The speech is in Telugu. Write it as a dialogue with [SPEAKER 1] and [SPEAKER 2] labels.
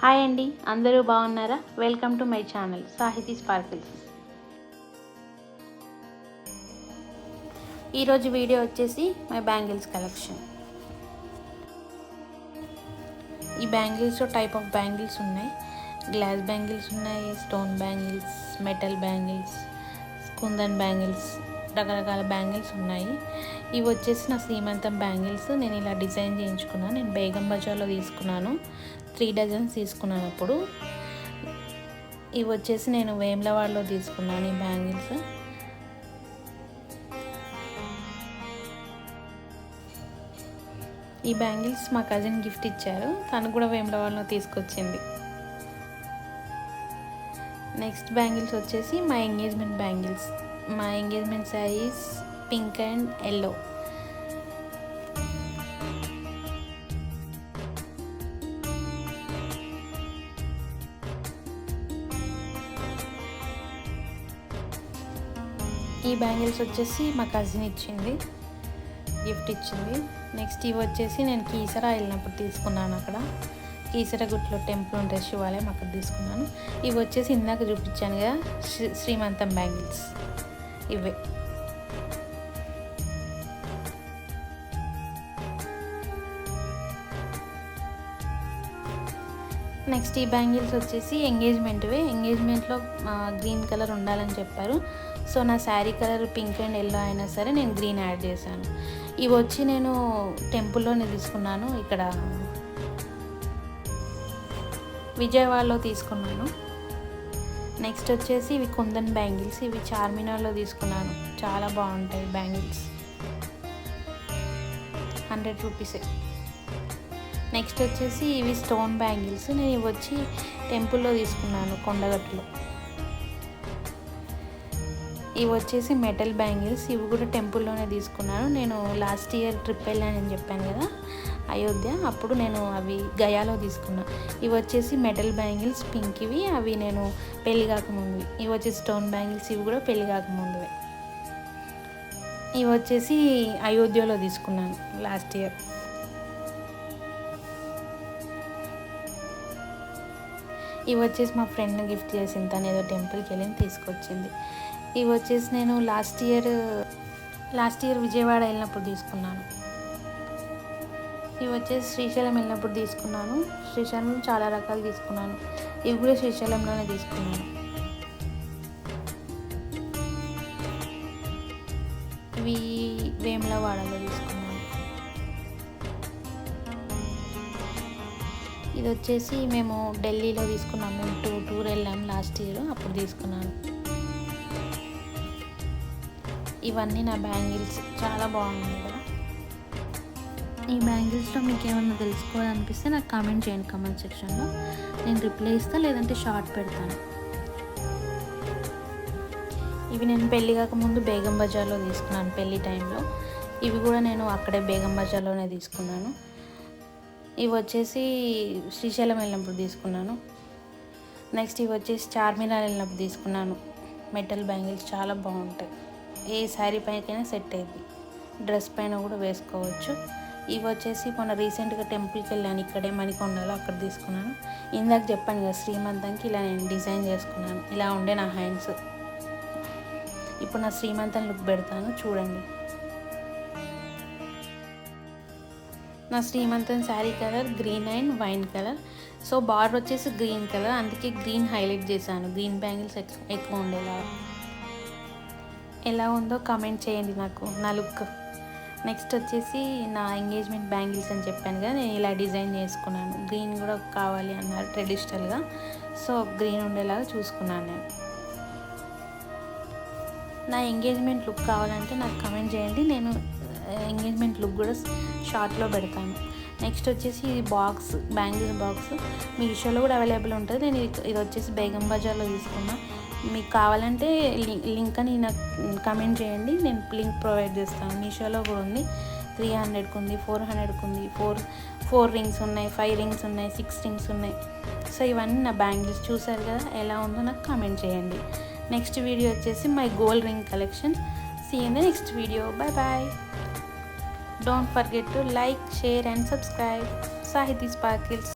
[SPEAKER 1] హాయ్ అండి, అందరూ బాగున్నారా? వెల్కమ్ టు మై ఛానల్ సాహితీ స్పార్కిల్స్. ఈరోజు వీడియో వచ్చేసి మై బ్యాంగిల్స్ కలెక్షన్. ఈ బ్యాంగిల్స్లో టైప్ ఆఫ్ బ్యాంగిల్స్ ఉన్నాయి. గ్లాస్ బ్యాంగిల్స్ ఉన్నాయి, stone bangles, metal bangles, kundan bangles, రకరకాల బ్యాంగిల్స్ ఉన్నాయి. ఇవి వచ్చేసి నా శ్రీమంతం బ్యాంగిల్స్. నేను ఇలా డిజైన్ చేయించుకున్నాను. నేను బేగం బజార్లో తీసుకున్నాను. 3 డజన్స్ తీసుకున్నాను. అప్పుడు ఇవి వచ్చేసి నేను వేములవాడలో తీసుకున్నాను ఈ బ్యాంగిల్స్. ఈ బ్యాంగిల్స్ మా కజిన్ గిఫ్ట్ ఇచ్చారు. తను కూడా వేములవాడలో తీసుకొచ్చింది. నెక్స్ట్ బ్యాంగిల్స్ వచ్చేసి మా ఎంగేజ్మెంట్ బ్యాంగిల్స్. మా engagement saris pink and yellow. ఈ బ్యాంగిల్స్ వచ్చేసి మా కజిన్ ఇచ్చింది, గిఫ్ట్ ఇచ్చింది. నెక్స్ట్ ఇవి వచ్చేసి నేను కీసరా వెళ్ళినప్పుడు తీసుకున్నాను. అక్కడ కీసరగుట్లో టెంపుల్ ఉంటుంది, శివాలయం, అక్కడ తీసుకున్నాను. ఇవి వచ్చేసి ఇందాక చూపించాను కదా శ్రీమంతం బ్యాంగిల్స్, ఇవే. నెక్స్ట్ ఈ బ్యాంగిల్స్ వచ్చేసి ఎంగేజ్మెంట్వే. ఎంగేజ్మెంట్లో గ్రీన్ కలర్ ఉండాలని చెప్పారు. సో నా sari colour pink and yellow అయినా సరే నేను గ్రీన్ యాడ్ చేశాను. ఇవి వచ్చి నేను టెంపుల్లోనే తీసుకున్నాను, ఇక్కడ విజయవాడలో తీసుకున్నాను. నెక్స్ట్ వచ్చేసి ఇవి కుందన్ బ్యాంగిల్స్. ఇవి చార్మినార్లో తీసుకున్నాను. చాలా బాగుంటాయి బ్యాంగిల్స్, 100 రూపీసే. నెక్స్ట్ వచ్చేసి ఇవి స్టోన్ బ్యాంగిల్స్. నేను ఇవి వచ్చి టెంపుల్లో తీసుకున్నాను, కొండగట్టులో. ఇవి వచ్చేసి మెటల్ బ్యాంగిల్స్. ఇవి కూడా టెంపుల్లోనే తీసుకున్నాను. నేను లాస్ట్ ఇయర్ ట్రిప్ వెళ్ళానని చెప్పాను కదా, అయోధ్య. అప్పుడు నేను అవి గయాలో తీసుకున్నాను. ఇవి వచ్చేసి మెటల్ బ్యాంగిల్స్ పింక్. ఇవి అవి నేను పెళ్ళి కాకముందువి. ఇవి వచ్చేసి స్టోన్ బ్యాంగిల్స్. ఇవి కూడా పెళ్ళి కాకముందువే. ఇవి వచ్చేసి అయోధ్యలో తీసుకున్నాను లాస్ట్ ఇయర్. ఇవి వచ్చేసి మా ఫ్రెండ్ గిఫ్ట్ చేసింది. తను ఏదో టెంపుల్కి వెళ్ళి తీసుకొచ్చింది. ఇవి వచ్చేసి నేను లాస్ట్ ఇయర్ విజయవాడ వెళ్ళినప్పుడు తీసుకున్నాను. ఇవి వచ్చేసి శ్రీశైలం వెళ్ళినప్పుడు తీసుకున్నాను. శ్రీశైలం చాలా రకాలు తీసుకున్నాను. ఇవి కూడా శ్రీశైలంలోనే తీసుకున్నాను. ఇవి వేములవాడలో తీసుకున్నాను. ఇది వచ్చేసి మేము ఢిల్లీలో తీసుకున్నాం. మేము టూర్ వెళ్ళాం లాస్ట్ ఇయర్, అప్పుడు తీసుకున్నాను. ఇవన్నీ నా బ్యాంగిల్స్. చాలా బాగున్నాయి కదా. ఈ బ్యాంగిల్స్లో మీకు ఏమన్నా తెలుసుకోవాలనిపిస్తే నాకు కామెంట్ చేయండి కామెంట్ సెక్షన్లో. నేను రిప్లై ఇస్తాను, లేదంటే షార్ట్ పెడతాను. ఇవి నేను పెళ్ళి కాకముందు బేగం బజార్లో తీసుకున్నాను, పెళ్ళి టైంలో. ఇవి కూడా నేను అక్కడే బేగం బజార్లోనే తీసుకున్నాను. ఇవి వచ్చేసి శ్రీశైలం వెళ్ళినప్పుడు తీసుకున్నాను. నెక్స్ట్ ఇవి వచ్చేసి చార్మినార్ వెళ్ళినప్పుడు తీసుకున్నాను. మెటల్ బ్యాంగిల్స్ చాలా బాగుంటాయి. ఏ శారీ పైకైనా సెట్ అయ్యింది, డ్రెస్ పైన కూడా వేసుకోవచ్చు. ఇవి వచ్చేసి మొన్న రీసెంట్గా టెంపుల్కి వెళ్ళాను, ఇక్కడే మణికొండలో, అక్కడ తీసుకున్నాను. ఇందాక చెప్పాను కదా శ్రీమంతంకి ఇలా నేను డిజైన్ చేసుకున్నాను. ఇలా ఉండే నా హ్యాండ్స్. ఇప్పుడు నా శ్రీమంతం లుక్ పెడతాను, చూడండి. నా శ్రీమంతం sari colour green and wine colour. So border వచ్చేసి గ్రీన్ కలర్, అందుకే గ్రీన్ హైలైట్ చేశాను. గ్రీన్ బ్యాంగిల్స్ ఎక్కువ ఉండేలా. ఎలా ఉందో కామెంట్ చేయండి నాకు నా లుక్. నెక్స్ట్ వచ్చేసి నా ఎంగేజ్మెంట్ బ్యాంగిల్స్ అని చెప్పాను కదా, నేను ఇలా డిజైన్ చేసుకున్నాను. గ్రీన్ కూడా కావాలి అన్నారు ట్రెడిషనల్గా, సో గ్రీన్ ఉండేలాగా చూసుకున్నాను నేను. నా ఎంగేజ్మెంట్ లుక్ కావాలంటే నాకు కామెంట్ చేయండి, నేను ఎంగేజ్మెంట్ లుక్ కూడా షార్ట్లో పెడతాను. నెక్స్ట్ వచ్చేసి ఇది బాక్స్, బ్యాంగిల్స్ బాక్స్ మీషోలో కూడా అవైలబుల్ ఉంటుంది. నేను ఇది వచ్చేసి బేగం బజార్లో తీసుకున్నా. మీకు కావాలంటే లింక్ అని నాకు కమెంట్ చేయండి, నేను లింక్ ప్రొవైడ్ చేస్తాను. మీషోలో కూడా ఉంది. 300కు ఉంది, 400కు ఉంది. 4 రింగ్స్ ఉన్నాయి, 5 రింగ్స్ ఉన్నాయి, 6 రింగ్స్ ఉన్నాయి. సో ఇవన్నీ నా బ్యాంగిల్స్. చూసారు కదా, ఎలా ఉందో నాకు కామెంట్ చేయండి. నెక్స్ట్ వీడియో వచ్చేసి my gold ring collection. See you in the next video. Bye bye. Don't forget to like, share and subscribe. Sahiti Sparkles.